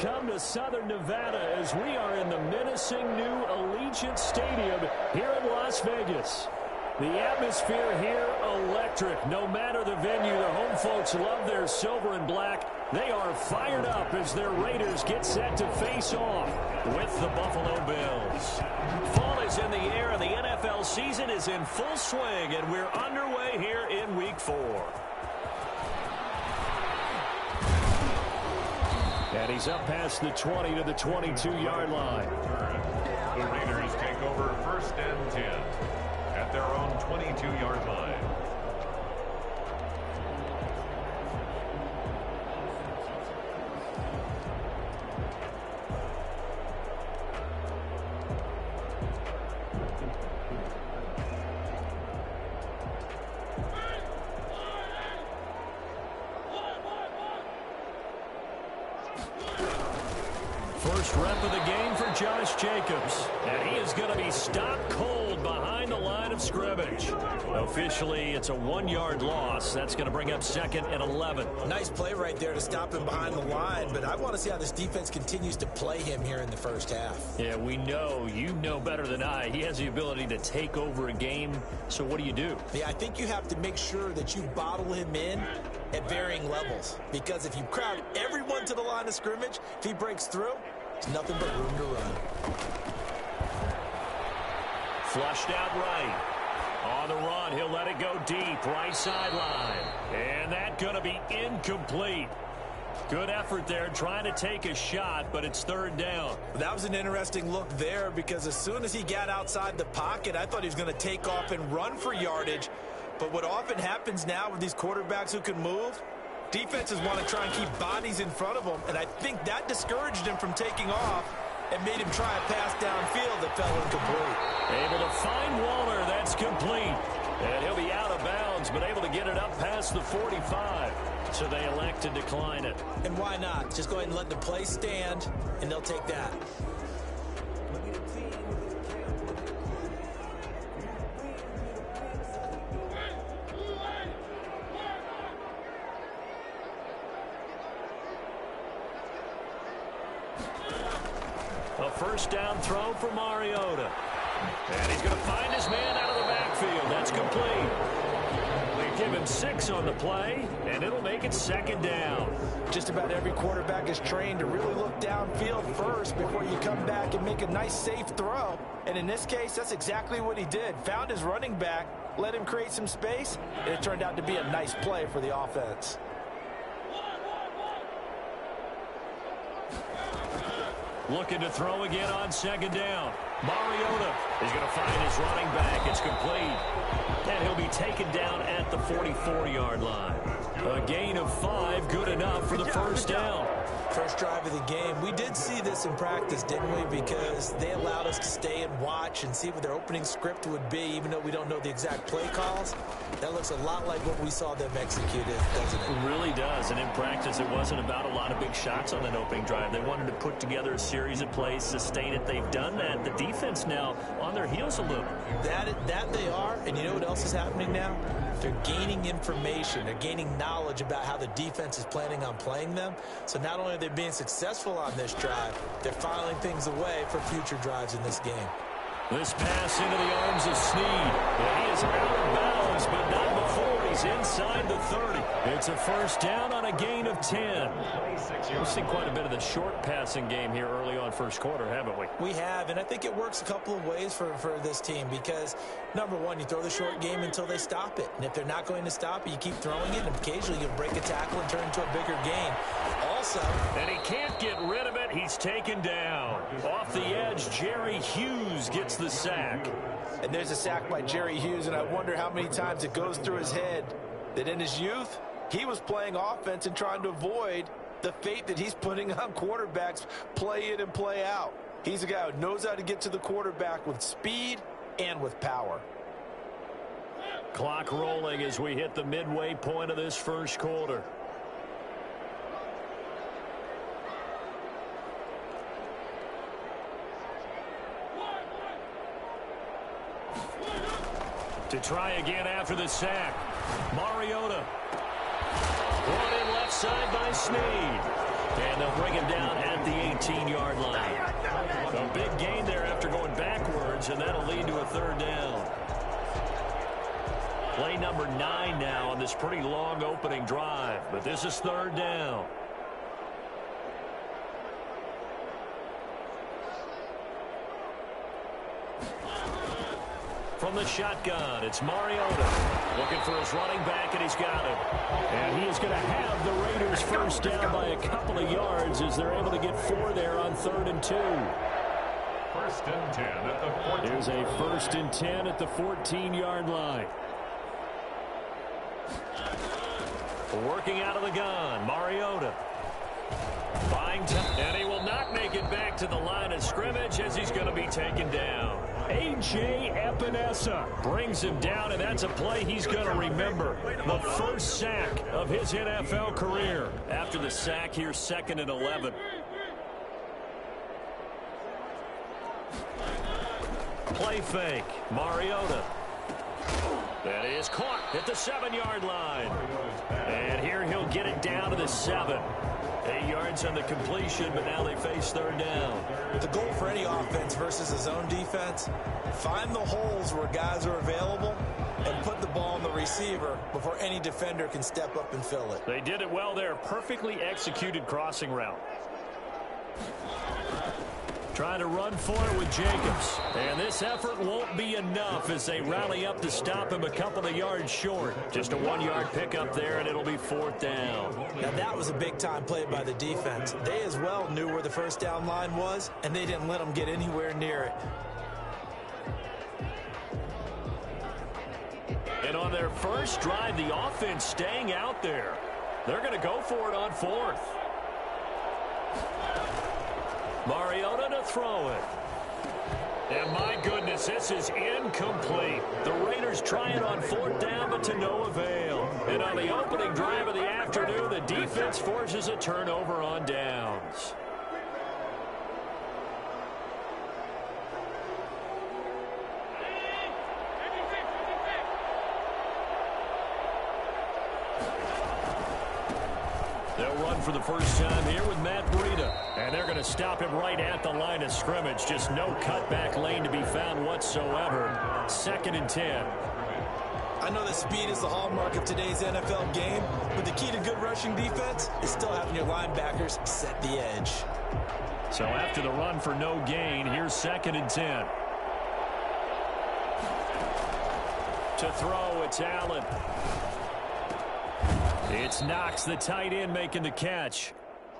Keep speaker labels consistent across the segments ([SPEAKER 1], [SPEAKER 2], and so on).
[SPEAKER 1] come to Southern Nevada as we are in the menacing new Allegiant Stadium here in Las Vegas. The atmosphere here, electric. No matter the venue, the home folks love their silver and black. They are fired up as their Raiders get set to face off with the Buffalo Bills. Fall is in the air, and the NFL season is in full swing, and we're underway here in Week 4. And he's up past the 20 to the 22-yard line.
[SPEAKER 2] The Raiders take over 1st and 10 at their own 22-yard line.
[SPEAKER 1] First rep of the game for Josh Jacobs. And he is going to be stopped cold behind the line of scrimmage. Officially, it's a 1-yard loss. That's going to bring up 2nd and 11.
[SPEAKER 3] Nice play right there to stop him behind the line, but I want to see how this defense continues to play him here in the first half.
[SPEAKER 1] Yeah, we know. You know better than I. He has the ability to take over a game. So what do you do?
[SPEAKER 3] Yeah, I think you have to make sure that you bottle him in at varying levels, because if you crowd everyone to the line of scrimmage, if he breaks through, there's nothing but room to run.
[SPEAKER 1] Flushed out right. On the run, he'll let it go deep, right sideline. And that's going to be incomplete. Good effort there, trying to take a shot, but it's 3rd down.
[SPEAKER 3] That was an interesting look there, because as soon as he got outside the pocket, I thought he was going to take off and run for yardage. But what often happens now with these quarterbacks who can move, defenses want to try and keep bodies in front of them, and I think that discouraged him from taking off and made him try a pass downfield that fell incomplete.
[SPEAKER 1] Able to find Waller. That's complete. And he'll be out of bounds, but able to get it up past the 45. So they elect to decline it.
[SPEAKER 3] And why not? Just go ahead and let the play stand, and they'll take that.
[SPEAKER 1] A first down throw for Mariota. And he's going to find his man out of the backfield. That's complete. They give him 6 on the play, and it'll make it 2nd down.
[SPEAKER 3] Just about every quarterback is trained to really look downfield first before you come back and make a nice, safe throw. And in this case, that's exactly what he did. Found his running back, let him create some space, and it turned out to be a nice play for the offense.
[SPEAKER 1] Looking to throw again on 2nd down. Mariota is going to find his running back. It's complete. And he'll be taken down at the 44-yard line. A gain of 5, good enough for the first down.
[SPEAKER 3] First drive of the game. We did see this in practice, didn't we? Because they allowed us to stay and watch and see what their opening script would be, even though we don't know the exact play calls. That looks a lot like what we saw them execute, doesn't it?
[SPEAKER 1] It really does. And in practice, it wasn't about a lot of big shots on that opening drive. They wanted to put together a series of plays, sustain it. They've done that. The defense now on their heels a little.
[SPEAKER 3] That they are. And you know what else is happening now? They're gaining information. They're gaining knowledge about how the defense is planning on playing them. So not only are they being successful on this drive, they're filing things away for future drives in this game.
[SPEAKER 1] This pass into the arms of Snead. And he is out of bounds, but not before he's inside the 30. It's a first down on a gain of 10. We've seen quite a bit of the short passing game here early on first quarter, haven't we?
[SPEAKER 3] We have, and I think it works a couple of ways for this team because, number one, you throw the short game until they stop it. And if they're not going to stop it, you keep throwing it, and occasionally you'll break a tackle and turn into a bigger gain. Also,
[SPEAKER 1] and he can't get rid of it. He's taken down. Off the edge, Jerry Hughes gets the sack.
[SPEAKER 3] And there's a sack by Jerry Hughes, and I wonder how many times it goes through his head that in his youth, he was playing offense and trying to avoid the fate that he's putting on quarterbacks play in and play out. He's a guy who knows how to get to the quarterback with speed and with power.
[SPEAKER 1] Clock rolling as we hit the midway point of this first quarter. To try again after the sack. Mariota. Brought in left side by Snead. And they'll bring him down at the 18-yard line. A big gain there after going backwards, and that'll lead to a third down. Play number 9 now on this pretty long opening drive, but this is third down. From the shotgun, it's Mariota looking for his running back, and he's got him. And he is going to have the Raiders first down by a couple of yards as they're able to get 4 there on 3rd and 2.
[SPEAKER 2] First and 10 at the 14.
[SPEAKER 1] There's a 1st and 10 at the 14-yard line. Working out of the gun, Mariota. Buying time, and he will not make it back to the line of scrimmage as he's going to be taken down. A.J. Epinesa brings him down, and that's a play he's going to remember. The first sack of his NFL career. After the sack, here's 2nd and 11. Play fake, Mariota. That is caught at the 7-yard line. And here he'll get it down to the 7. 8 yards on the completion, but now they face third down.
[SPEAKER 3] The goal for any offense versus his own defense, find the holes where guys are available and put the ball on the receiver before any defender can step up and fill it.
[SPEAKER 1] They did it well there. Perfectly executed crossing route. Trying to run for it with Jacobs. And this effort won't be enough as they rally up to stop him a couple of yards short. Just a 1-yard pickup there, and it'll be 4th down.
[SPEAKER 3] Now that was a big-time play by the defense. They as well knew where the first down line was, and they didn't let them get anywhere near it.
[SPEAKER 1] And on their first drive, the offense staying out there. They're going to go for it on 4th. Mariota to throw it. And my goodness, this is incomplete. The Raiders try it on 4th down, but to no avail. And on the opening drive of the afternoon, the defense forces a turnover on downs. They'll run for the first time here with Matt Breida. And they're going to stop him right at the line of scrimmage. Just no cutback lane to be found whatsoever. 2nd and 10.
[SPEAKER 3] I know that speed is the hallmark of today's NFL game, but the key to good rushing defense is still having your linebackers set the edge.
[SPEAKER 1] So after the run for no gain, here's 2nd and 10. To throw, it's Allen. It's Knox, the tight end, making the catch.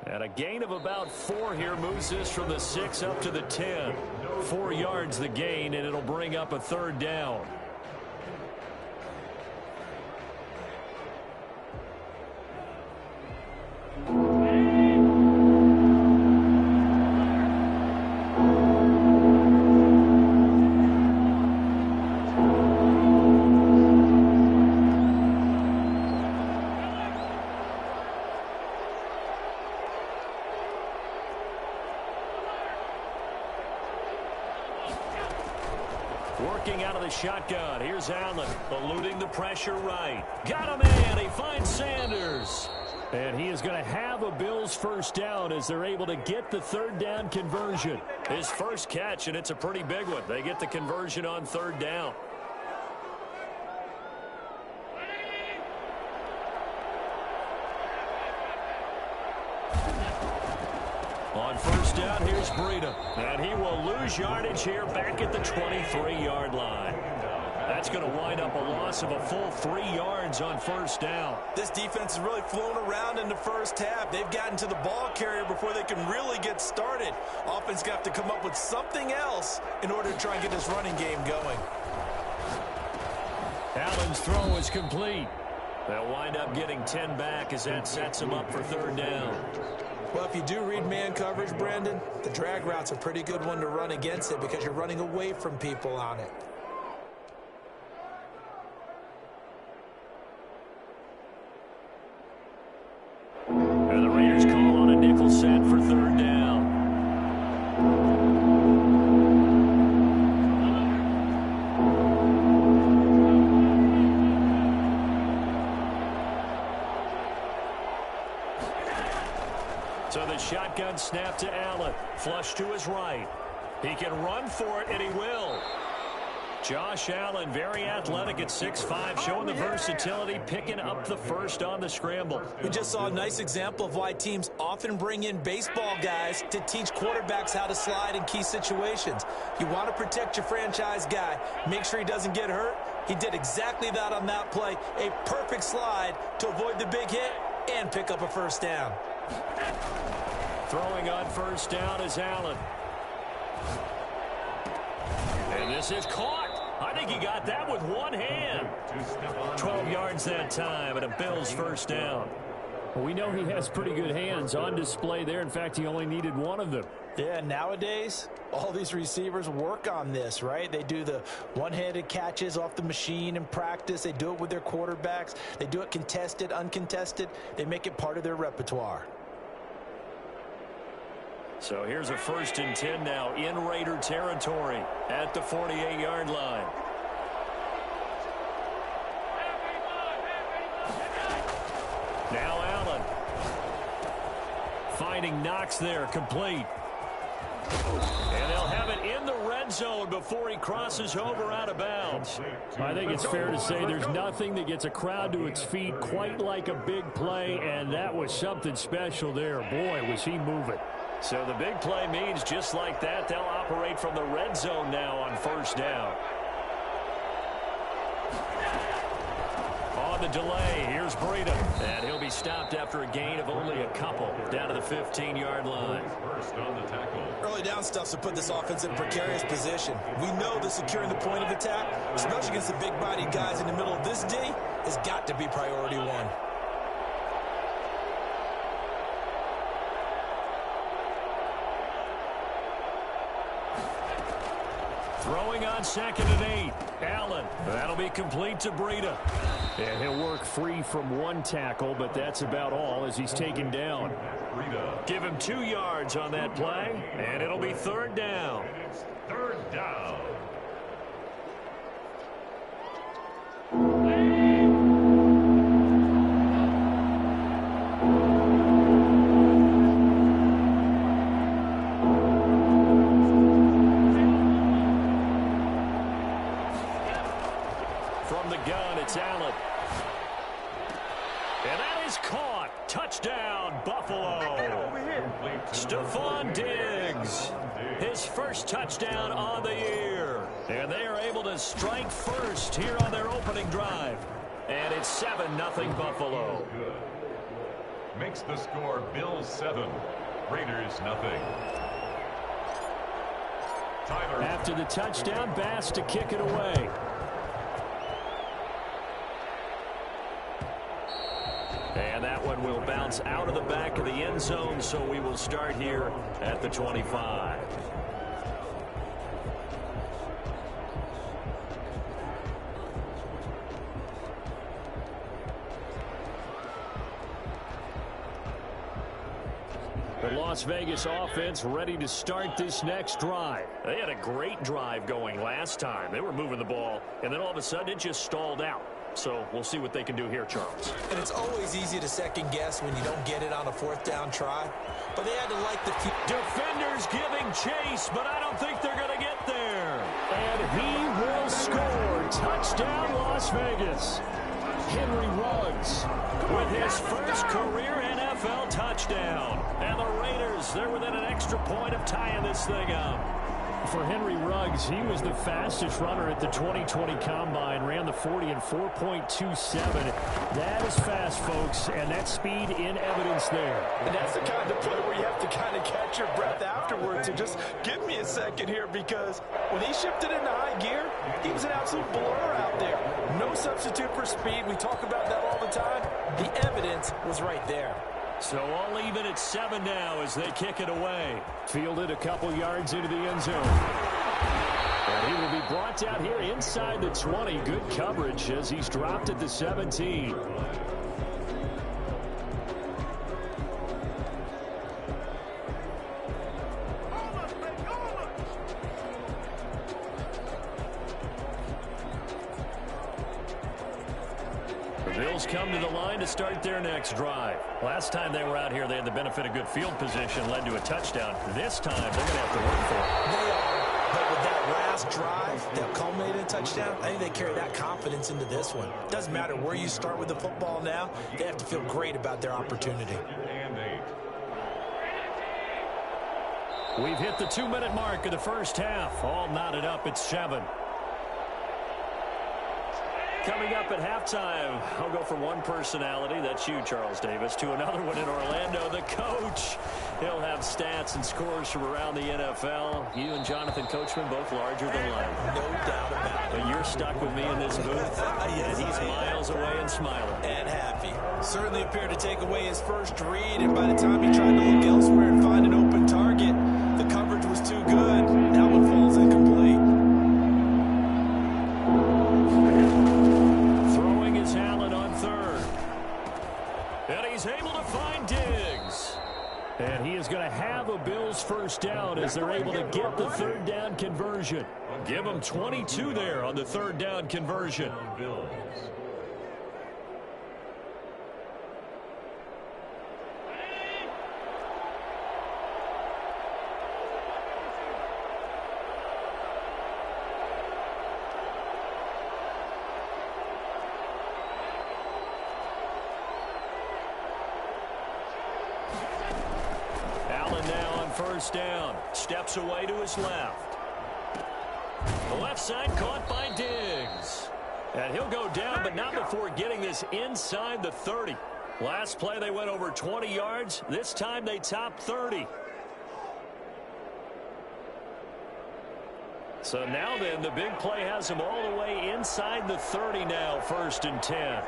[SPEAKER 1] And a gain of about 4 here moves this from the 6 up to the 10. 4 yards the gain, and it'll bring up a 3rd down. Working out of the shotgun. Here's Allen, eluding the pressure right. Got a man. He finds Sanders. And he is going to have a Bills first down as they're able to get the 3rd down conversion. His first catch, and it's a pretty big one. They get the conversion on 3rd down. On first down, here's Breida. And he will lose yardage here back at the 23-yard line. That's going to wind up a loss of a full 3 yards on first down.
[SPEAKER 3] This defense has really flown around in the first half. They've gotten to the ball carrier before they can really get started. Offense got to come up with something else in order to try and get this running game going.
[SPEAKER 1] Allen's throw is complete. They'll wind up getting 10 back as that sets them up for 3rd down.
[SPEAKER 3] Well, if you do read man coverage, Brandon, the drag route's a pretty good one to run against it because you're running away from people on it.
[SPEAKER 1] And the Raiders call on a nickel set for 3rd down. So the shotgun snap to Allen. Flush to his right. He can run for it, and he will. Josh Allen, very athletic at 6'5", showing the versatility, picking up the first on the scramble.
[SPEAKER 3] We just saw a nice example of why teams often bring in baseball guys to teach quarterbacks how to slide in key situations. You want to protect your franchise guy. Make sure he doesn't get hurt. He did exactly that on that play. A perfect slide to avoid the big hit and pick up a first down.
[SPEAKER 1] Throwing on first down is Allen. And this is caught. I think he got that with one hand. 12 yards that time, and a Bills first down.
[SPEAKER 4] Well, we know he has pretty good hands on display there. In fact, he only needed one of them.
[SPEAKER 3] Yeah, nowadays, all these receivers work on this, right? They do the one-handed catches off the machine in practice. They do it with their quarterbacks. They do it contested, uncontested. They make it part of their repertoire.
[SPEAKER 1] So here's a 1st and 10 now in Raider territory at the 48-yard line. Now Allen. Finding Knox there, complete. And they'll have it in the red zone before he crosses over out of bounds.
[SPEAKER 4] I think it's fair to say there's nothing that gets a crowd to its feet quite like a big play, and that was something special there. Boy, was he moving.
[SPEAKER 1] So the big play means just like that, they'll operate from the red zone now on first down. On the delay, here's Breida. And he'll be stopped after a gain of only a couple down to the 15-yard line.
[SPEAKER 2] First on the tackle.
[SPEAKER 3] Early down stuff to put this offense in a precarious position. We know that securing the point of attack, especially against the big-bodied guys in the middle of this D, has got to be priority one.
[SPEAKER 1] Throwing on 2nd and 8. Allen. That'll be complete to Breida.
[SPEAKER 4] And he'll work free from one tackle, but that's about all as he's taken down.
[SPEAKER 1] Give him 2 yards on that play, and it'll be 3rd down.
[SPEAKER 2] It's 3rd down.
[SPEAKER 1] From the gun, it's Allen. And that is caught. Touchdown, Buffalo. Stephon Diggs. His first touchdown on the year. And they are able to strike first here on their opening drive. And it's 7-0 Buffalo.
[SPEAKER 2] Makes the score Bills 7, Raiders nothing. Tyler.
[SPEAKER 4] After the touchdown, Bass to kick it away.
[SPEAKER 1] And that one will bounce out of the back of the end zone, so we will start here at the 25.
[SPEAKER 4] The Las Vegas offense ready to start this next drive.
[SPEAKER 1] They had a great drive going last time. They were moving the ball, and then all of a sudden it just stalled out. So we'll see what they can do here, Charles.
[SPEAKER 3] And it's always easy to second guess when you don't get it on a 4th down try. But they had to like the
[SPEAKER 1] defenders giving chase, but I don't think they're going to get there.
[SPEAKER 4] And he will score. Touchdown, Las Vegas. Henry Ruggs
[SPEAKER 1] with his first career NFL touchdown. And the Raiders, they're within an extra point of tying this thing up.
[SPEAKER 4] For Henry Ruggs, he was the fastest runner at the 2020 Combine, ran the 40 in 4.27. That is fast, folks, and that's speed in evidence there.
[SPEAKER 3] And that's the kind of play where you have to kind of catch your breath afterwards and just give me a second here, because when he shifted into high gear, he was an absolute blur out there. No substitute for speed. We talk about that all the time. The evidence was right there.
[SPEAKER 1] So all even at 7 now as they kick it away.
[SPEAKER 4] Fielded a couple yards into the end zone. And he will be brought down here inside the 20. Good coverage as he's dropped at the 17.
[SPEAKER 1] come to the line to start their next drive. Last time they were out here, they had the benefit of good field position, led to a touchdown. This time, they're going to have to work for it.
[SPEAKER 3] They are, but with that last drive that culminated in a touchdown, I think they carry that confidence into this one. Doesn't matter where you start with the football now, they have to feel great about their opportunity.
[SPEAKER 2] And 8.
[SPEAKER 1] We've hit the 2-minute mark of the first half. All knotted up at 7. Coming up at halftime, I'll go from one personality, that's you, Charles Davis, to another one in Orlando, the coach. He'll have stats and scores from around the NFL. You and Jonathan Coachman both larger than life.
[SPEAKER 3] No doubt about it.
[SPEAKER 1] But you're stuck with me in this booth.
[SPEAKER 3] Yes,
[SPEAKER 1] and he's miles away and smiling.
[SPEAKER 3] And happy. Certainly appeared to take away his first read, and by the time he tried to look elsewhere and find an open target, the coverage was too good. That one falls incomplete.
[SPEAKER 1] He's able to find Diggs. And he is going to have a Bills first down as they're able to get the third down conversion. Give them 22 there on the third down conversion.
[SPEAKER 2] Bills.
[SPEAKER 1] First down. Steps away to his left. The left side caught by Diggs. And he'll go down, but not before getting this inside the 30. Last play they went over 20 yards. This time they topped 30. So now then, the big play has him all the way inside the 30 now, 1st and 10.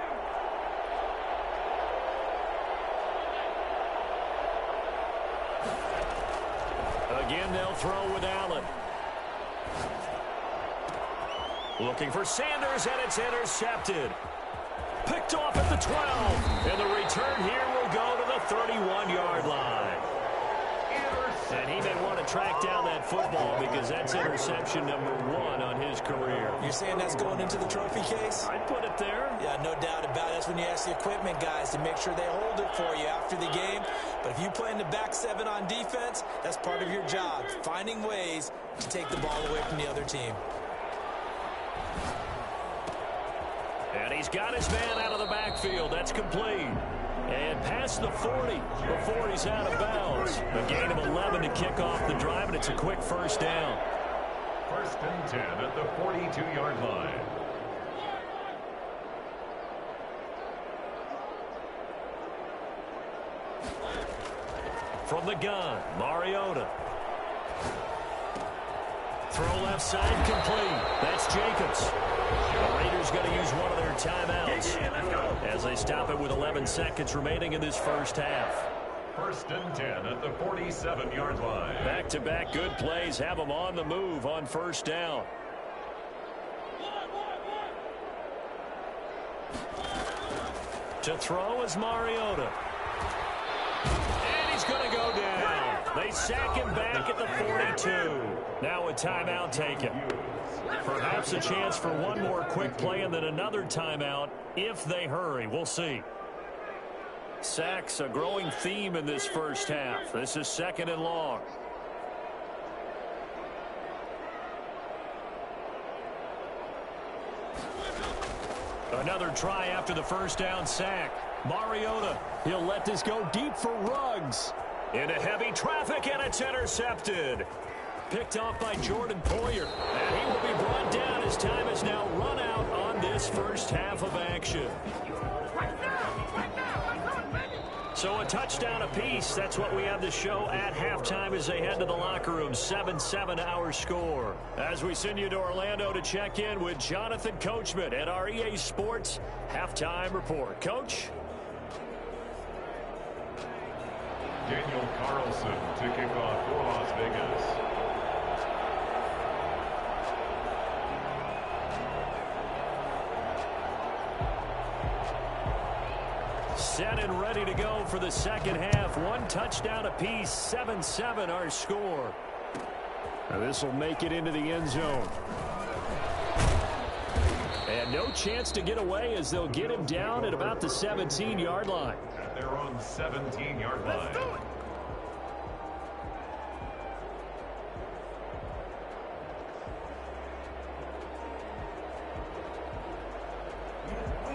[SPEAKER 1] Again, they'll throw with Allen. Looking for Sanders, and it's intercepted. Picked off at the 12. And the return here will go to the 31-yard line. And he may want to track down that football because that's interception number 1 on his career.
[SPEAKER 3] You're saying that's going into the trophy case?
[SPEAKER 1] I'd put it there.
[SPEAKER 3] Yeah, no doubt about it. That's when you ask the equipment guys to make sure they hold it for you after the game. But if you play in the back 7 on defense, that's part of your job, finding ways to take the ball away from the other team.
[SPEAKER 1] And he's got his man out of the backfield. That's complete. And past the 40 before he's out of bounds. A gain of 11 to kick off the drive, and it's a quick first down.
[SPEAKER 2] 1st and 10 at the 42-yard line.
[SPEAKER 1] From the gun, Mariota. Throw left side complete. That's Jacobs. The Raiders going to use one of their timeouts as they stop it with 11 seconds remaining in this first half.
[SPEAKER 2] 1st and 10 at the 47-yard line.
[SPEAKER 1] Back-to-back good plays have them on the move on first down. To throw is Mariota. And he's going to go down. They sack him back at the 42. Now a timeout taken. Perhaps a chance for one more quick play and then another timeout if they hurry. We'll see. Sacks a growing theme in this first half. This is 2nd and long. Another try after the first down sack. Mariota, he'll let this go deep for Ruggs. Into heavy traffic, and it's intercepted. Picked off by Jordan Poyer. And he will be brought down as time is now run out on this first half of action. So a touchdown apiece. That's what we have to show at halftime as they head to the locker room. 7-7 our score. As we send you to Orlando to check in with Jonathan Coachman at our EA Sports Halftime Report. Coach?
[SPEAKER 2] Daniel Carlson to kick off for Las Vegas.
[SPEAKER 1] Set and ready to go for the second half. One touchdown apiece. 7-7 our score. Now this will make it into the end zone. And no chance to get away as they'll get him down at about the 17-yard line.
[SPEAKER 2] At their own 17-yard line.
[SPEAKER 5] Let's do it.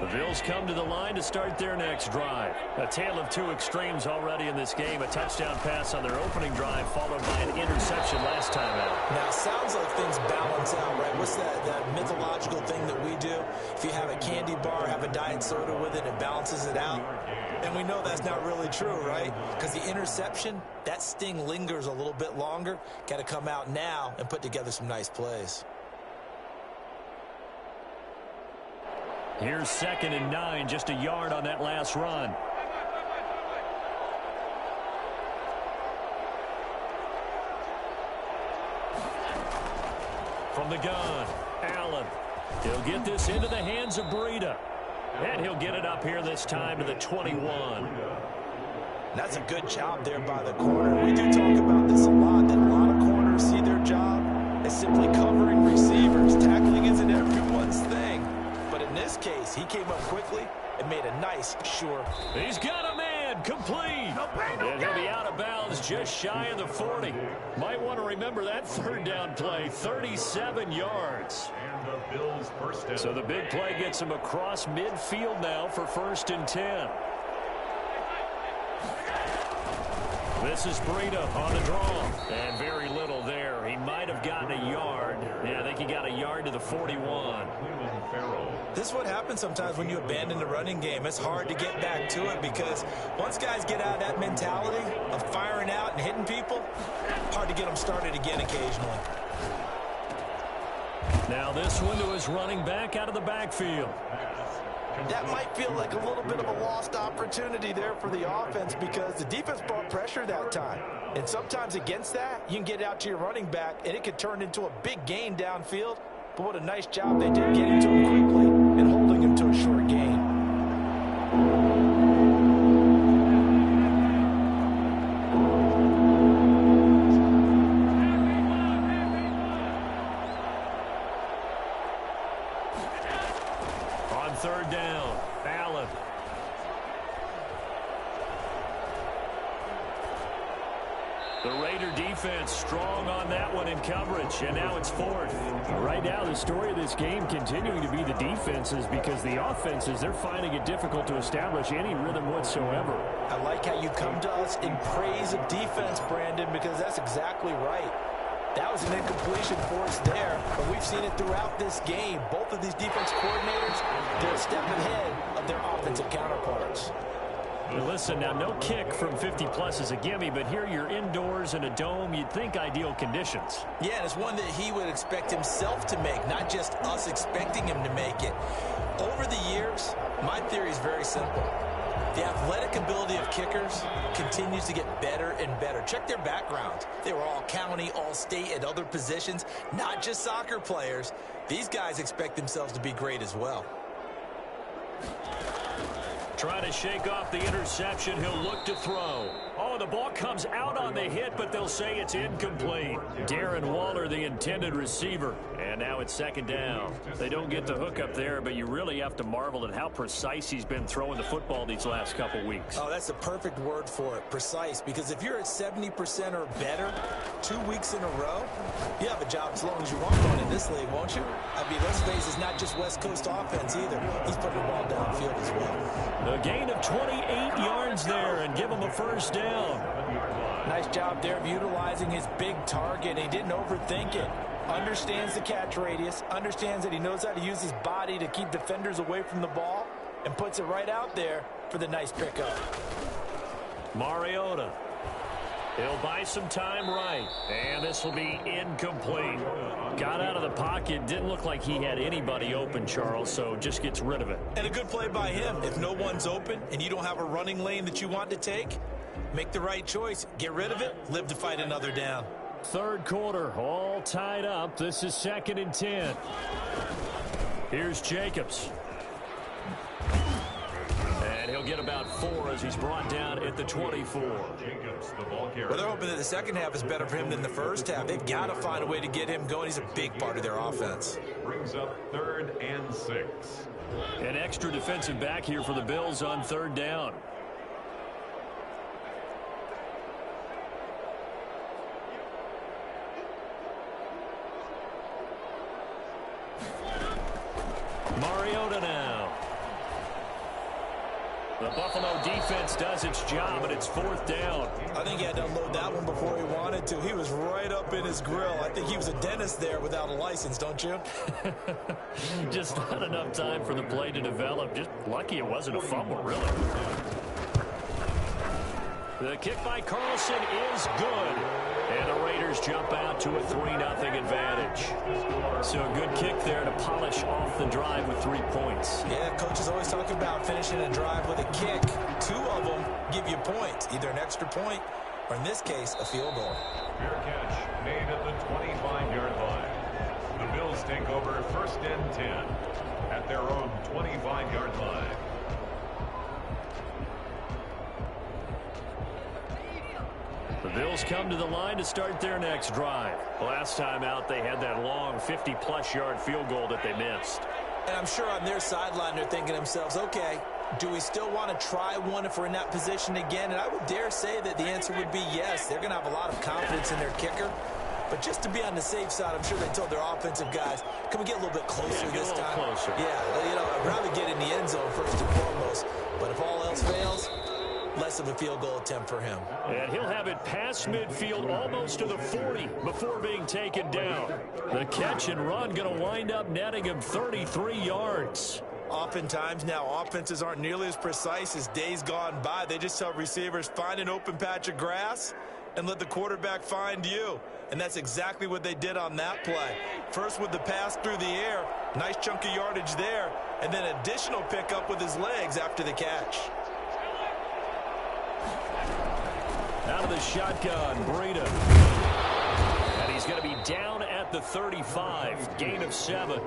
[SPEAKER 1] The Bills come to the line to start their next drive. A tale of two extremes already in this game. A touchdown pass on their opening drive, followed by an interception last time out.
[SPEAKER 3] Now, it sounds like things balance out, right? What's that mythological thing that we do? If you have a candy bar, have a diet soda with it, it balances it out. And we know that's not really true, right? Because the interception, that sting lingers a little bit longer. Got to come out now and put together some nice plays.
[SPEAKER 1] Here's 2nd and 9, just a yard on that last run. From the gun, Allen. He'll get this into the hands of Breida. And he'll get it up here this time to the 21.
[SPEAKER 3] That's a good job there by the corner. We do talk about this a lot, that a lot of corners see their job as simply covering receivers. Tackling isn't everyone's thing. But in this case, he came up quickly and made a nice, sure.
[SPEAKER 1] He's got a man, complete. And he'll be out of bounds just shy of the 40. Might want to remember that 3rd down play, 37 yards.
[SPEAKER 2] And the Bills' first down.
[SPEAKER 1] So the big play gets him across midfield now for 1st and 10. This is Breida on the draw. And very little there. He might have gotten a yard. Yeah, I think he got a yard to the 41.
[SPEAKER 3] This is what happens sometimes when you abandon the running game. It's hard to get back to it because once guys get out of that mentality of firing out and hitting people, hard to get them started again occasionally.
[SPEAKER 1] Now this one to his running back out of the backfield.
[SPEAKER 3] That might feel like a little bit of a lost opportunity there for the offense because the defense brought pressure that time. And sometimes against that, you can get out to your running back, and it could turn into a big gain downfield. But what a nice job they did getting to him quickly and holding him to a short gain.
[SPEAKER 1] On 3rd down, Allen. The Raider defense strong on that one in coverage, and now it's 4th. Right now, the story of this game continuing to be the defenses because the offenses, they're finding it difficult to establish any rhythm whatsoever.
[SPEAKER 3] I like how you come to us in praise of defense, Brandon, because that's exactly right. That was an incompletion for us there, but we've seen it throughout this game. Both of these defense coordinators, they're a step ahead of their offensive counterparts.
[SPEAKER 1] Well, listen, now no kick from 50-plus is a gimme, but here you're indoors in a dome. You'd think ideal conditions.
[SPEAKER 3] Yeah, and it's one that he would expect himself to make, not just us expecting him to make it. Over the years, my theory is very simple. The athletic ability of kickers continues to get better and better. Check their background. They were all county, all state, at other positions, not just soccer players. These guys expect themselves to be great as well.
[SPEAKER 1] Trying to shake off the interception. He'll look to throw. Oh, the ball comes out on the hit, but they'll say it's incomplete. Darren Waller, the intended receiver. And now it's 2nd down. They don't get the hook up there, but you really have to marvel at how precise he's been throwing the football these last couple weeks.
[SPEAKER 3] Oh, that's a perfect word for it, precise. Because if you're at 70% or better 2 weeks in a row, you have a job as long as you want one in this league, won't you? I mean, let's face it, it's not just West Coast offense either. He's putting the ball downfield as well.
[SPEAKER 1] A gain of 28 yards there and give him a 1st down.
[SPEAKER 3] Nice job there of utilizing his big target. He didn't overthink it. Understands the catch radius. Understands that he knows how to use his body to keep defenders away from the ball. And puts it right out there for the nice pickup.
[SPEAKER 1] Mariota. He'll buy some time right. And this will be incomplete. Got out of the pocket. Didn't look like he had anybody open, Charles, so just gets rid of it.
[SPEAKER 3] And a good play by him. If no one's open and you don't have a running lane that you want to take, make the right choice. Get rid of it. Live to fight another down.
[SPEAKER 1] 3rd quarter, all tied up. This is 2nd and 10. Here's Jacobs. And And he'll get about 4 as he's brought down at the 24.
[SPEAKER 2] Jacobs, the ball carrier.
[SPEAKER 3] Well, they're hoping that the second half is better for him than the first half. They've got to find a way to get him going. He's a big part of their offense.
[SPEAKER 2] Brings up 3rd and 6.
[SPEAKER 1] An extra defensive back here for the Bills on 3rd down. Mariota now. The Buffalo defense does its job, and it's 4th down.
[SPEAKER 3] I think he had to unload that one before he wanted to. He was right up in his grill. I think he was a dentist there without a license, don't you?
[SPEAKER 1] Just not enough time for the play to develop. Just lucky it wasn't a fumble, really. The kick by Carlson is good. And the Raiders jump out to a 3-0 advantage. So a good kick there to polish off the drive with 3 points.
[SPEAKER 3] Yeah, coaches always talk about finishing a drive with a kick. 2 of them give you points, either an extra point or, in this case, a field goal.
[SPEAKER 2] Fair catch made at the 25-yard line. The Bills take over 1st and 10 at their own 25-yard line.
[SPEAKER 1] The Bills come to the line to start their next drive. Last time out, they had that long 50-plus yard field goal that they missed.
[SPEAKER 3] And I'm sure on their sideline they're thinking to themselves, okay, do we still want to try one if we're in that position again? And I would dare say that the answer would be yes. They're going to have a lot of confidence in their kicker. But just to be on the safe side, I'm sure they told their offensive guys, can we get a little bit closer this time?
[SPEAKER 1] Closer.
[SPEAKER 3] Yeah, you know, I'd rather get in the end zone first and foremost. But if all else fails, less of a field goal attempt for him.
[SPEAKER 1] And he'll have it past midfield almost to the 40 before being taken down. The catch and run going to wind up netting him 33 yards.
[SPEAKER 3] Oftentimes now offenses aren't nearly as precise as days gone by. They just tell receivers, find an open patch of grass and let the quarterback find you. And that's exactly what they did on that play. First with the pass through the air, nice chunk of yardage there, and then additional pickup with his legs after the catch.
[SPEAKER 1] Out of the shotgun, Breida. And he's going to be down at the 35. Gain of 7.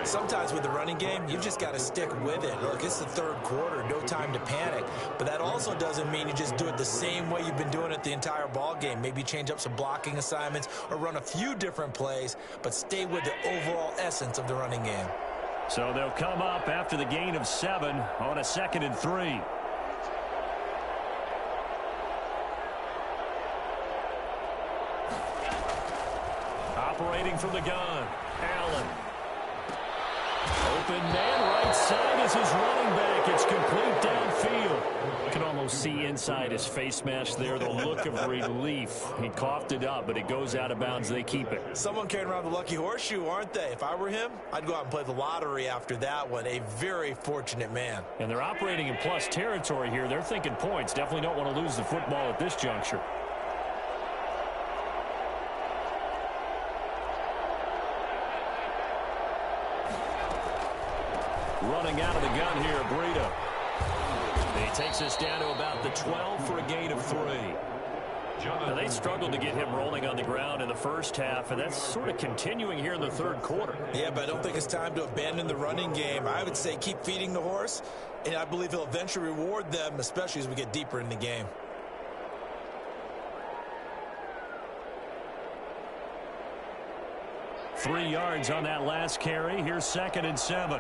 [SPEAKER 3] Sometimes with the running game, you've just got to stick with it. Look, it's the 3rd quarter, no time to panic. But that also doesn't mean you just do it the same way you've been doing it the entire ball game. Maybe change up some blocking assignments or run a few different plays, but stay with the overall essence of the running game.
[SPEAKER 1] So they'll come up after the gain of 7 on a 2nd and 3. Operating from the gun, Allen. Open man, right side is his running back. It's complete downfield. You can almost see inside his face mask there the look of relief. He coughed it up, but it goes out of bounds. They keep it.
[SPEAKER 3] Someone carrying around the lucky horseshoe, aren't they? If I were him, I'd go out and play the lottery after that one. A very fortunate man.
[SPEAKER 1] And they're operating in plus territory here. They're thinking points. Definitely don't want to lose the football at this juncture. Running out of the gun here, Breida. He takes us down to about the 12 for a gain of 3. Now, they struggled to get him rolling on the ground in the first half, and that's sort of continuing here in the 3rd quarter.
[SPEAKER 3] Yeah, but I don't think it's time to abandon the running game. I would say keep feeding the horse, and I believe he'll eventually reward them, especially as we get deeper in the game.
[SPEAKER 1] Three yards on that last carry. Here's 2nd and 7.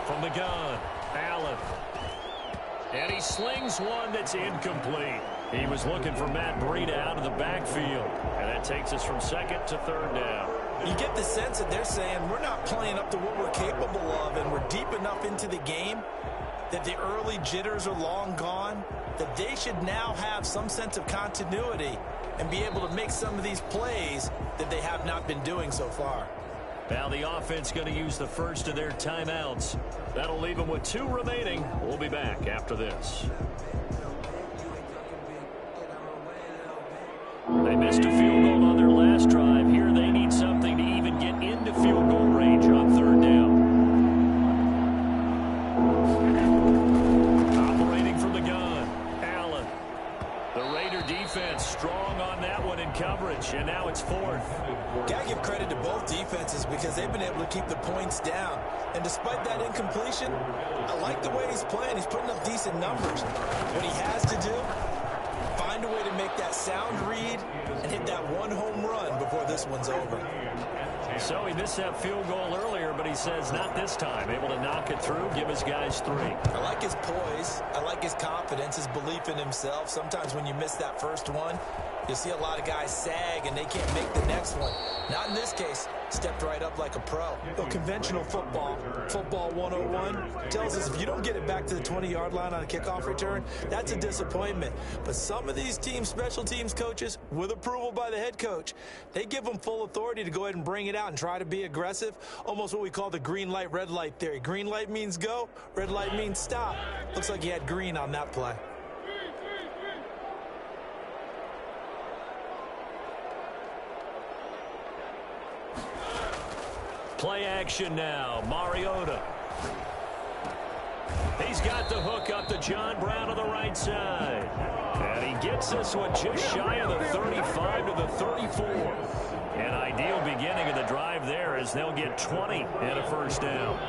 [SPEAKER 1] From the gun, Allen. And he slings one that's incomplete. He was looking for Matt Breida out of the backfield. And that takes us from 2nd to 3rd down.
[SPEAKER 3] You get the sense that they're saying we're not playing up to what we're capable of, and we're deep enough into the game that the early jitters are long gone, that they should now have some sense of continuity and be able to make some of these plays that they have not been doing so far.
[SPEAKER 1] Now the offense going to use the first of their timeouts. That'll leave them with 2 remaining. We'll be back after this. They missed a field goal on their last drive. Here they need something to even get into field goal range on 3rd down. Operating from the gun, Allen. defense strong on that one in coverage, and now it's fourth.
[SPEAKER 3] Got to give credit to both defenses because they've been able to keep the points down. And despite that incompletion, I like the way he's playing. He's putting up decent numbers. What he has to do, find a way to make that sound read and hit that one home run before this one's over.
[SPEAKER 1] So he missed that field goal earlier, but he says not this time. Able to knock it through, give his guys 3.
[SPEAKER 3] I like his poise. I like his confidence, his belief in himself. Sometimes when you miss that first one, you'll see a lot of guys sag and they can't make the next one. Not in this case. Stepped right up like a pro. Conventional football 101, tells us if you don't get it back to the 20-yard line on a kickoff return, that's a disappointment. But some of these special teams coaches, with approval by the head coach, they give them full authority to go ahead and bring it out and try to be aggressive. Almost what we call the green light, red light theory. Green light means go, red light means stop. Looks like he had green on that play.
[SPEAKER 1] Play action now. Mariota. He's got the hook up to John Brown on the right side. And he gets this one just shy of the 35 to the 34. An ideal beginning of the drive there as they'll get 20 and a first down.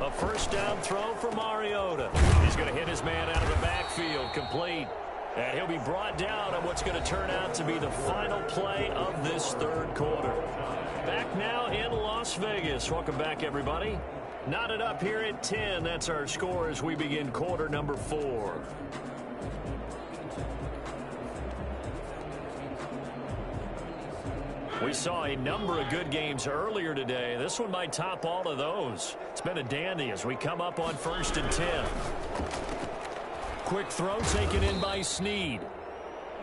[SPEAKER 1] A first down throw for Mariota. He's going to hit his man out of the backfield. Complete. And he'll be brought down on what's going to turn out to be the final play of this third quarter. Back now in Las Vegas. Welcome back, everybody. Knotted up here at 10. That's our score as we begin quarter number 4. We saw a number of good games earlier today. This one might top all of those. It's been a dandy as we come up on 1st and 10. Quick throw taken in by Snead.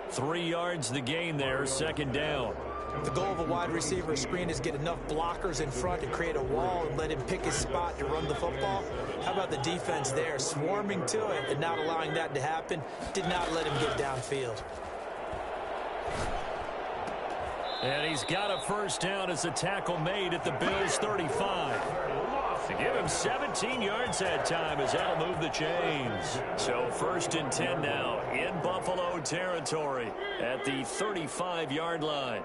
[SPEAKER 1] 3 yards the gain there, second down.
[SPEAKER 3] The goal of a wide receiver screen is get enough blockers in front to create a wall and let him pick his spot to run the football. How about the defense there, swarming to it and not allowing that to happen? Did not let him get downfield.
[SPEAKER 1] And he's got a first down as a tackle made at the Bills' 35. To give him 17 yards that time as that'll move the chains. So 1st and 10 now in Buffalo territory at the 35-yard line.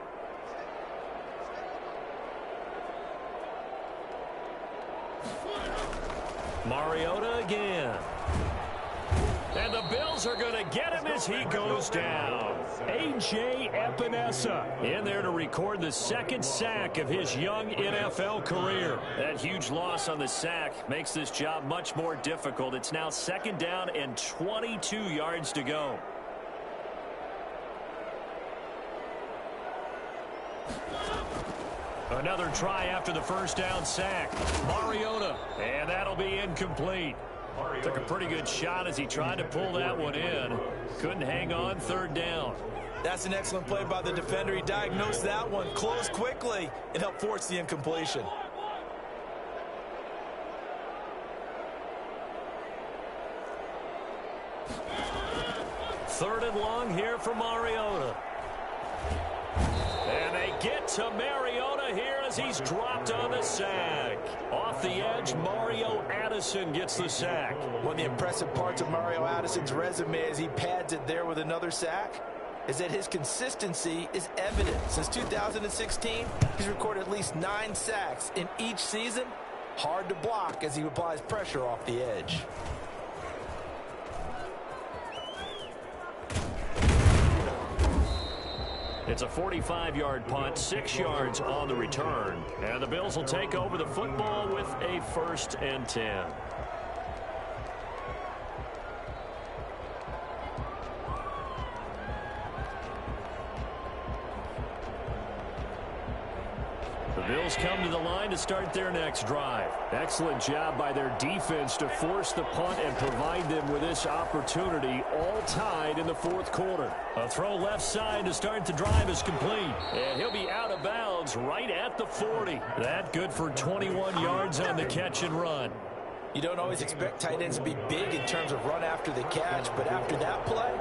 [SPEAKER 1] Mariota again. And the Bills are going to get him as he goes down. A.J. Epinesa in there to record the second sack of his young NFL career. That huge loss on the sack makes this job much more difficult. It's now 2nd down and 22 yards to go. Another try after the first down sack. Mariota, and that'll be incomplete. Took a pretty good shot as he tried to pull that one in. Couldn't hang on, 3rd down.
[SPEAKER 3] That's an excellent play by the defender. He diagnosed that one, closed quickly, and helped force the incompletion.
[SPEAKER 1] Third and long here for Mariota. And they get to Mariota here as he's dropped on the sack. Off the edge, Mario Addison gets the sack.
[SPEAKER 3] One of the impressive parts of Mario Addison's resume as he pads it there with another sack is that his consistency is evident. Since 2016, he's recorded at least 9 sacks in each season. Hard to block as he applies pressure off the edge.
[SPEAKER 1] It's a 45-yard punt, 6 yards on the return. And the Bills will take over the football with a 1st and 10. The Bills come to the line to start their next drive. Excellent job by their defense to force the punt and provide them with this opportunity, all tied in the 4th quarter. A throw left side to start the drive is complete. And he'll be out of bounds right at the 40. That good for 21 yards on the catch and run.
[SPEAKER 3] You don't always expect tight ends to be big in terms of run after the catch, but after that play,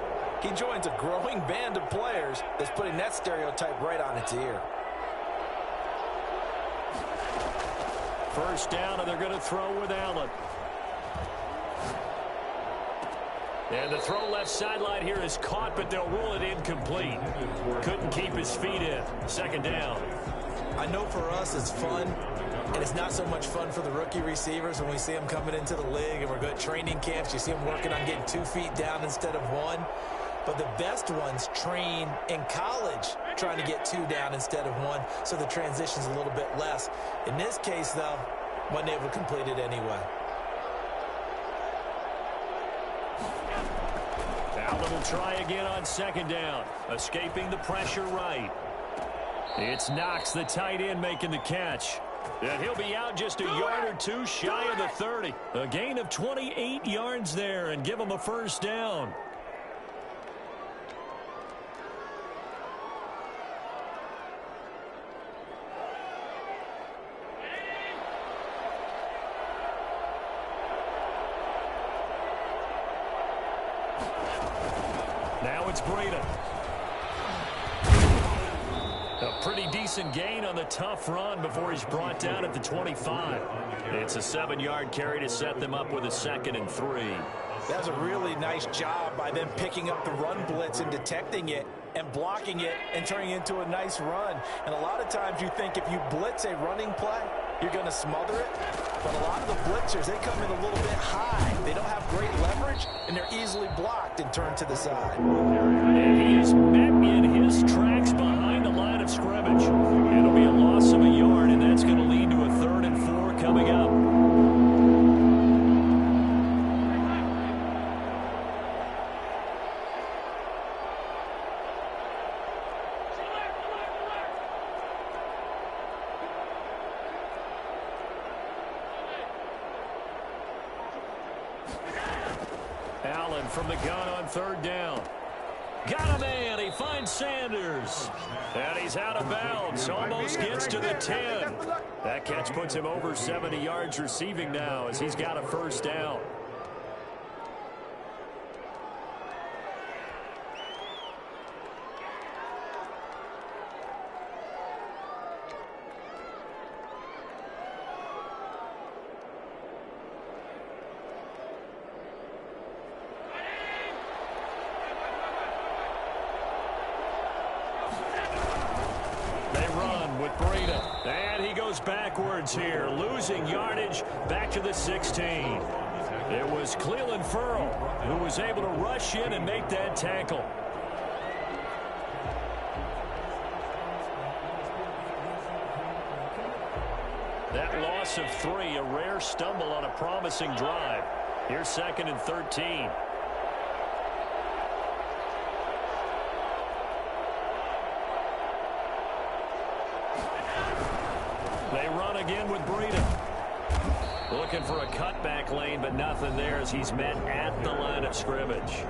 [SPEAKER 3] he joins a growing band of players that's putting that stereotype right on its ear.
[SPEAKER 1] First down, and they're going to throw with Allen. And the throw left sideline here is caught, but they'll rule it incomplete. Couldn't keep his feet in. Second down.
[SPEAKER 3] I know for us it's fun, and it's not so much fun for the rookie receivers when we see them coming into the league and we're going to training camps. You see them working on getting 2 feet down instead of 1. But the best ones train in college trying to get 2 down instead of 1, so the transition's a little bit less. In this case, though, wasn't able to complete it anyway.
[SPEAKER 1] Allen will try again on second down, escaping the pressure right. It's Knox, the tight end, making the catch. And he'll be out just a yard or 2 shy of the 30. A gain of 28 yards there and give him a first down. Now it's Breida. A pretty decent gain on the tough run before he's brought down at the 25. It's a 7-yard carry to set them up with a 2nd and 3.
[SPEAKER 3] That was a really nice job by them picking up the run blitz and detecting it and blocking it and turning it into a nice run. And a lot of times you think if you blitz a running play, you're going to smother it. But a lot of the blitzers, they come in a little bit high. They don't have great leverage, and they're easily blocked and turned to the side.
[SPEAKER 1] And he is met in his tracks behind the line of scrimmage. It'll be a loss of a yard, and that's going to lead to a 3rd and 4 coming up. Allen from the gun on 3rd down. Got a man. He finds Sanders. And he's out of bounds. Almost gets to the 10. That catch puts him over 70 yards receiving now as he's got a first down. Breida. And he goes backwards here, losing yardage back to the 16. It was Clelin Ferrell who was able to rush in and make that tackle. That loss of 3, a rare stumble on a promising drive. Here's 2nd and 13. They run again with Breida. Looking for a cutback lane, but nothing there as he's met at the line of scrimmage.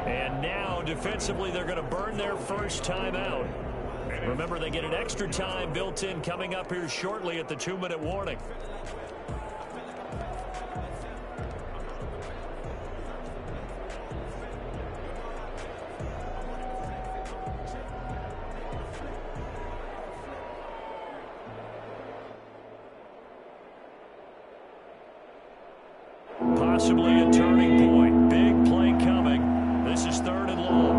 [SPEAKER 1] And now, defensively, they're going to burn their first time out. Remember, they get an extra time built in coming up here shortly at the 2-minute warning. Possibly a turning point. Big play coming. This is 3rd and long.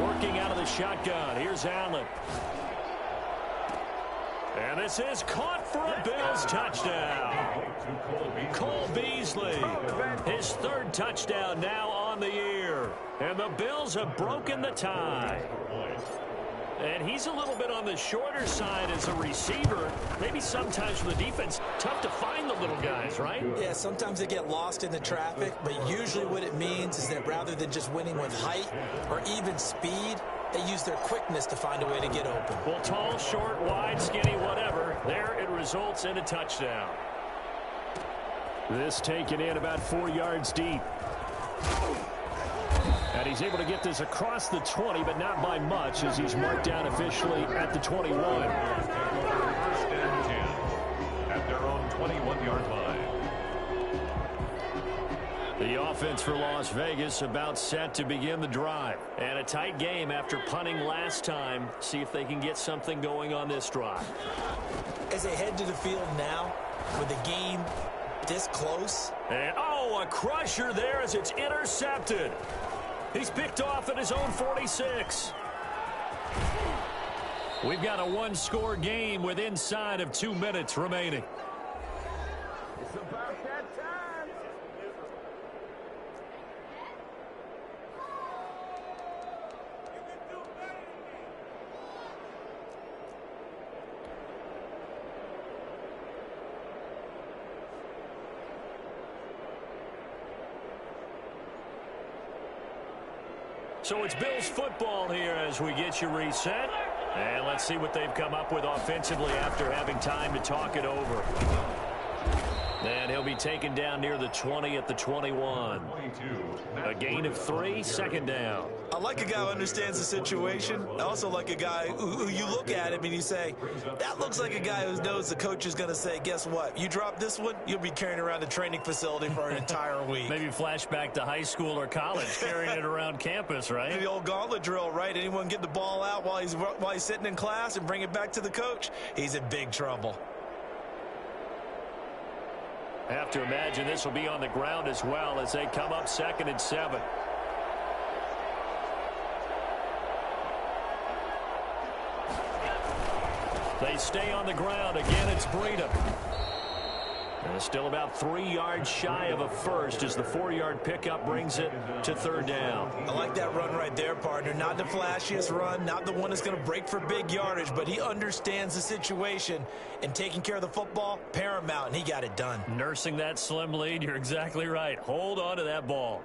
[SPEAKER 1] Working out of the shotgun. Here's Allen. And this is caught for a Bills touchdown. Cole Beasley, his 3rd touchdown now on the year. And the Bills have broken the tie. And he's a little bit on the shorter side as a receiver. Maybe sometimes for the defense, tough to find the little guys, right?
[SPEAKER 3] Yeah, sometimes they get lost in the traffic, but usually what it means is that rather than just winning with height or even speed, they use their quickness to find a way to get open.
[SPEAKER 1] Well, tall, short, wide, skinny, whatever, there it results in a touchdown. This taken in about 4 yards deep. And he's able to get this across the 20, but not by much as he's marked down officially at the 21.
[SPEAKER 2] First and 10 at their own 21-yard line.
[SPEAKER 1] The offense for Las Vegas about set to begin the drive. And a tight game after punting last time. See if they can get something going on this drive.
[SPEAKER 3] As they head to the field now, with the game this close.
[SPEAKER 1] And, oh, a crusher there as it's intercepted. He's picked off at his own 46. We've got a one-score game with inside of 2 minutes remaining.
[SPEAKER 5] It's about that time.
[SPEAKER 1] So it's Bills football here as we get you reset. And let's see what they've come up with offensively after having time to talk it over. And he'll be taken down near the 20 at the 21. A gain of 3, second down.
[SPEAKER 3] I like a guy who understands the situation. I also like a guy who you look at him and you say, that looks like a guy who knows the coach is going to say, guess what? You drop this one, you'll be carrying around the training facility for an entire week.
[SPEAKER 1] Maybe flashback to high school or college, carrying it around campus, right?
[SPEAKER 3] The old gauntlet drill, right? Anyone get the ball out while he's sitting in class and bring it back to the coach? He's in big trouble.
[SPEAKER 1] Have to imagine this will be on the ground as well as they come up 2nd and 7. They stay on the ground. Again, it's Breida. And still about 3 yards shy of a first as the 4-yard pickup brings it to 3rd down.
[SPEAKER 3] I like that run right there, partner. Not the flashiest run, not the one that's going to break for big yardage, but he understands the situation, and taking care of the football, paramount, and he got it done.
[SPEAKER 1] Nursing that slim lead, you're exactly right. Hold on to that ball.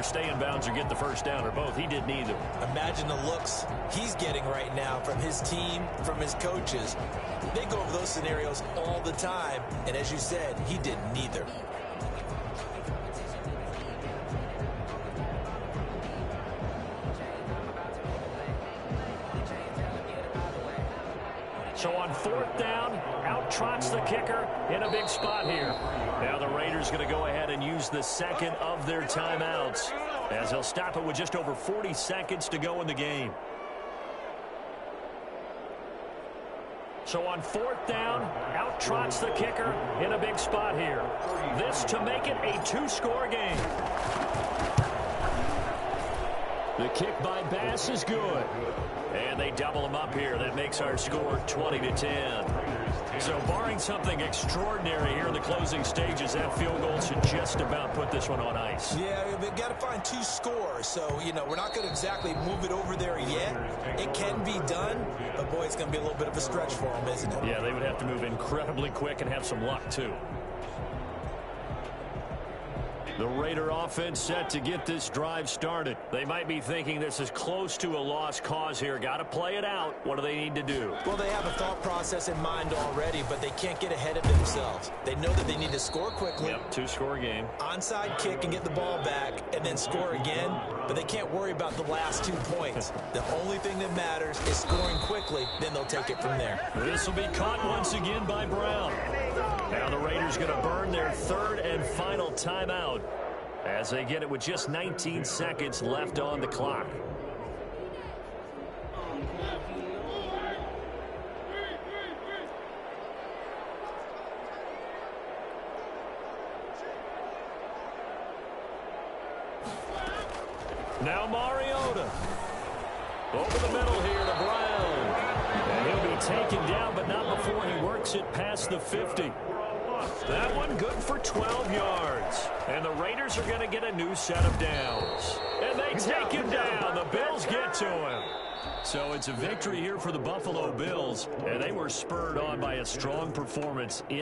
[SPEAKER 1] Stay in bounds or get the first down, or both. He did neither.
[SPEAKER 3] Imagine the looks he's getting right now from his team, from his coaches. They go over those scenarios all the time, and as you said, he did neither.
[SPEAKER 1] So on 4th down, out trots the kicker in a big spot here. Now the Raiders going to go ahead and use the second of their timeouts as they'll stop it with just over 40 seconds to go in the game. So on 4th down, out trots the kicker in a big spot here. This to make it a 2-score game. The kick by Bass is good. And they double him up here. That makes our score 20-10. So barring something extraordinary here in the closing stages, that field goal should just about put this one on ice.
[SPEAKER 3] Yeah, we've got to find 2 scores. So, you know, we're not going to exactly move it over there yet. It can be done, but boy, it's going to be a little bit of a stretch for them, isn't it?
[SPEAKER 1] Yeah, they would have to move incredibly quick and have some luck, too. The Raider offense set to get this drive started. They might be thinking this is close to a lost cause here. Got to play it out. What do they need to do?
[SPEAKER 3] Well, they have a thought process in mind already, but they can't get ahead of themselves. They know that they need to score quickly.
[SPEAKER 1] Yep, 2-score game.
[SPEAKER 3] Onside kick and get the ball back and then score again, but they can't worry about the last 2 points. The only thing that matters is scoring quickly, then they'll take it from there.
[SPEAKER 1] This will be caught once again by Brown. Now the Raiders going to burn their 3rd and final timeout as they get it with just 19 seconds left on the clock. Now Mariota. Over the middle here to Brown. And he'll be taken down, but not before he works it past the 50. That one good for 12 yards. And the Raiders are going to get a new set of downs. And they take him down. The Bills get to him. So it's a victory here for the Buffalo Bills, and they were spurred on by a strong performance in